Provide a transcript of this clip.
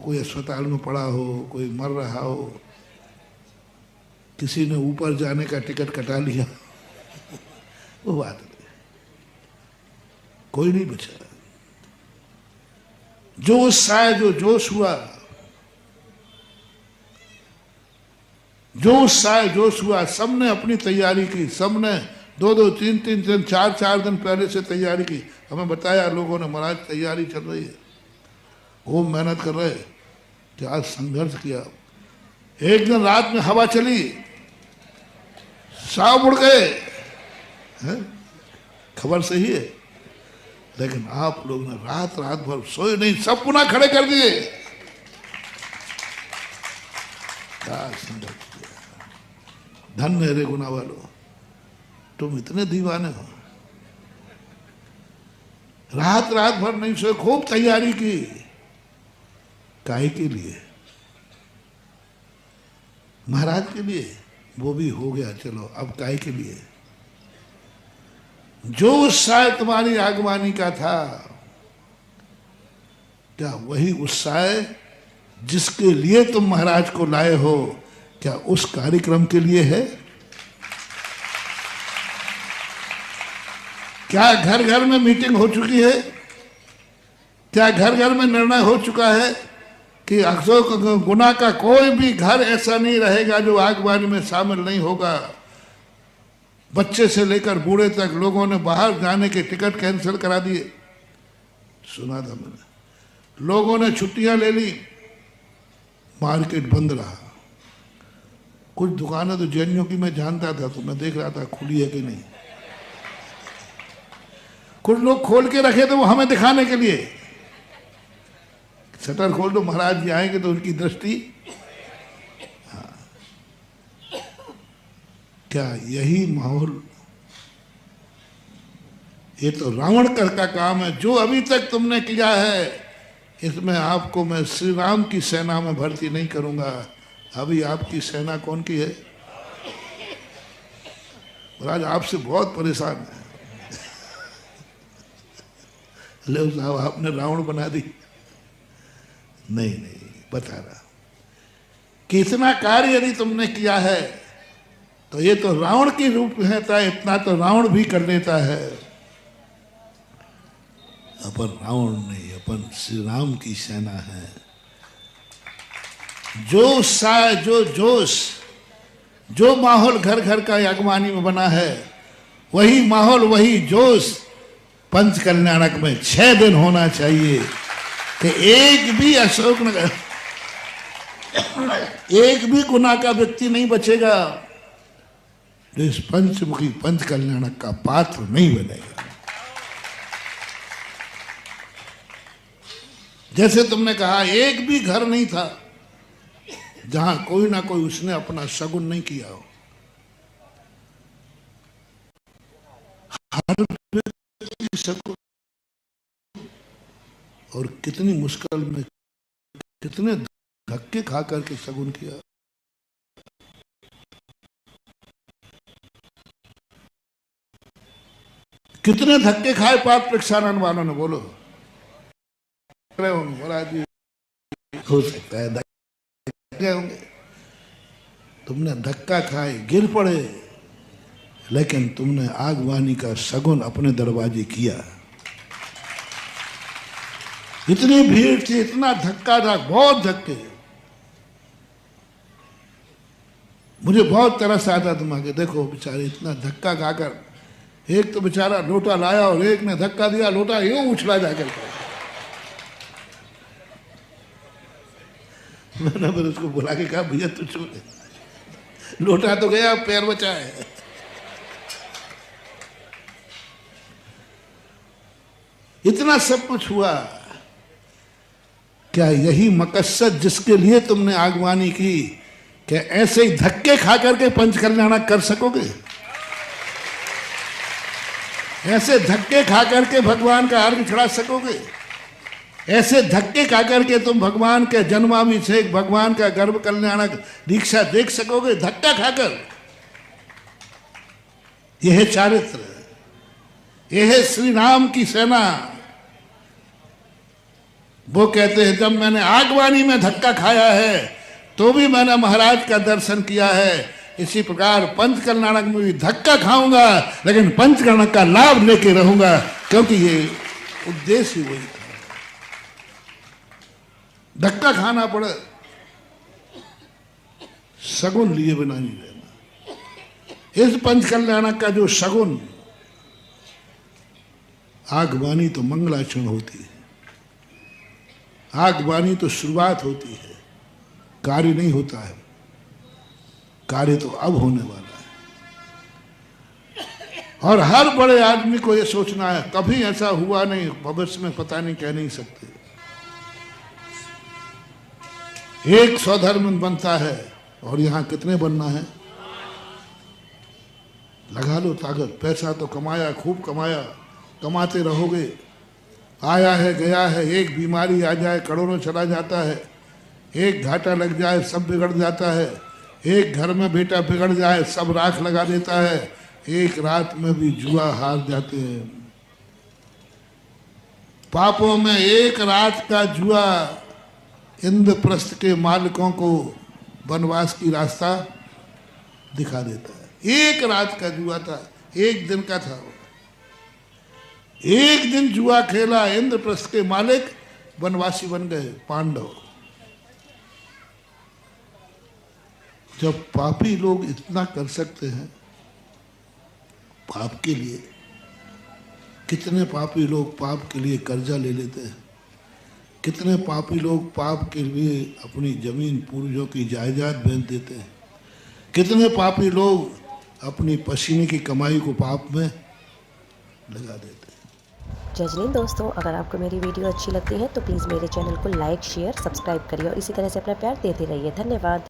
कोई अस्पताल में पड़ा हो, कोई मर रहा हो, किसी ने ऊपर जाने का टिकट कटा लिया, वो बात नहीं, कोई नहीं बचा। जो उत्साह, जो जोश हुआ, जो उत्साह जोश हुआ, सबने अपनी तैयारी की, सबने 2-2, 3-3 दिन, 4-4 दिन पहले से तैयारी की। हमें बताया लोगों ने, महाराज तैयारी चल रही है, वो मेहनत कर रहे, कि आज संघर्ष किया। एक दिन रात में हवा चली, सांप उड़ गए, खबर सही है, लेकिन आप लोग ने रात रात भर सोए नहीं, सब पुनः खड़े कर दिए। क्या संघर्ष किया, धन्य रे गुना वालो, तुम इतने दीवाने हो। रात रात भर नहीं सोए, खूब तैयारी की, काहे के लिए? महाराज के लिए। वो भी हो गया, चलो अब काहे के लिए? जो उत्साह तुम्हारी आगवानी का था, क्या वही उत्साह जिसके लिए तुम महाराज को लाए हो, क्या उस कार्यक्रम के लिए है? क्या घर घर में मीटिंग हो चुकी है? क्या घर घर में निर्णय हो चुका है कि अशोक गुना का कोई भी घर ऐसा नहीं रहेगा जो आगवानी में शामिल नहीं होगा? बच्चे से लेकर बूढ़े तक लोगों ने बाहर जाने के टिकट कैंसिल करा दिए, सुना था मैंने। लोगों ने छुट्टियां ले ली, मार्केट बंद रहा। कुछ दुकानें तो जैनियों की मैं जानता था, तो मैं देख रहा था खुली है कि नहीं। कुछ लोग खोल के रखे थे वो हमें दिखाने के लिए, शटर खोल दो, महाराज जी आएंगे तो उनकी दृष्टि। हाँ। क्या यही माहौल? ये तो रावण का काम है। जो अभी तक तुमने किया है, इसमें आपको मैं श्री राम की सेना में भर्ती नहीं करूंगा। अभी आपकी सेना कौन की है? महाराज आपसे बहुत परेशान है। ले साहब, आपने रावण बना दी। नहीं नहीं, बता रहा कितना कार्य यदि तुमने किया है, तो ये तो रावण की रूप रहता है, इतना तो रावण भी कर लेता है। अपन रावण नहीं, अपन श्री राम की सेना है। जो उत्साह, जो जोश, जो माहौल घर घर का अगवानी में बना है, वही माहौल, वही जोश पंच कल्याणक में 6 दिन होना चाहिए। कि एक भी अशोकनगर, एक भी गुना का व्यक्ति नहीं बचेगा जो इस पंचमुखी पंच कल्याणक का पात्र नहीं बनेगा। जैसे तुमने कहा, एक भी घर नहीं था जहां कोई ना कोई उसने अपना शगुन नहीं किया हो। हर व्यक्ति शगुन, और कितनी मुश्किल में, कितने धक्के खा करके शगुन किया। कितने धक्के खाए पाप प्रक्षालन वालों ने, बोलो। महाराज जी हो सकता है धक्के होंगे, तुमने धक्का खाए, गिर पड़े, लेकिन तुमने आगवानी का शगुन अपने दरवाजे किया। इतनी भीड़ थी, इतना धक्का था, बहुत धक्के। मुझे बहुत तरस आता तुम्हारे, देखो बेचारे इतना धक्का खाकर, एक तो बेचारा लोटा लाया और एक ने धक्का दिया, लोटा यूं उछला जाकर के। मैंने फिर उसको बुला के कहा, भैया तू छू ले, लोटा तो गया, पैर बचा है। इतना सब कुछ हुआ। क्या यही मकसद जिसके लिए तुमने आगवानी की, क्या ऐसे ही धक्के खा करके पंच कल्याणक कर सकोगे? ऐसे धक्के खा करके भगवान का अर्घ चढ़ा सकोगे? ऐसे धक्के खा करके तुम भगवान के जन्माभिषेक, भगवान का गर्भ कल्याणक दीक्षा देख सकोगे? धक्का खाकर। यह है चारित्र, यह है श्री राम की सेना। वो कहते हैं जब मैंने आगवानी में धक्का खाया है तो भी मैंने महाराज का दर्शन किया है। इसी प्रकार पंचकल्याणक में भी धक्का खाऊंगा लेकिन पंचकल्याणक का लाभ लेके रहूंगा, क्योंकि ये उद्देश्य ही वही था। धक्का खाना पड़े, सगुन लिए बिना नहीं रहना। इस पंचकल्याणक का जो सगुन, आगवानी तो मंगलाचरण होती है, आगवानी तो शुरुआत होती है, कार्य नहीं होता है। कार्य तो अब होने वाला है। और हर बड़े आदमी को यह सोचना है, कभी ऐसा हुआ नहीं, भविष्य में पता नहीं, कह नहीं सकते। एक स्वधर्म बनता है और यहां कितने बनना है? लगा लो ताकत, पैसा तो कमाया, खूब कमाया, कमाते रहोगे। आया है गया है, एक बीमारी आ जाए करोड़ों चला जाता है, एक घाटा लग जाए सब बिगड़ जाता है, एक घर में बेटा बिगड़ जाए सब राख लगा देता है, एक रात में भी जुआ हार जाते हैं। पापों में एक रात का जुआ इंद्रप्रस्थ के मालिकों को वनवास की रास्ता दिखा देता है। एक रात का जुआ था, एक दिन का था। एक दिन जुआ खेला, इंद्रप्रस्थ के मालिक वनवासी बन गए पांडव। जब पापी लोग इतना कर सकते हैं पाप के लिए, कितने पापी लोग पाप के लिए कर्जा ले लेते हैं, कितने पापी लोग पाप के लिए अपनी जमीन पूर्वजों की जायदाद बेच देते हैं, कितने पापी लोग अपनी पसीने की कमाई को पाप में लगा देते हैं। जय हिंद दोस्तों, अगर आपको मेरी वीडियो अच्छी लगती है तो प्लीज़ मेरे चैनल को लाइक, शेयर, सब्सक्राइब करिए और इसी तरह से अपना प्यार देते रहिए। धन्यवाद।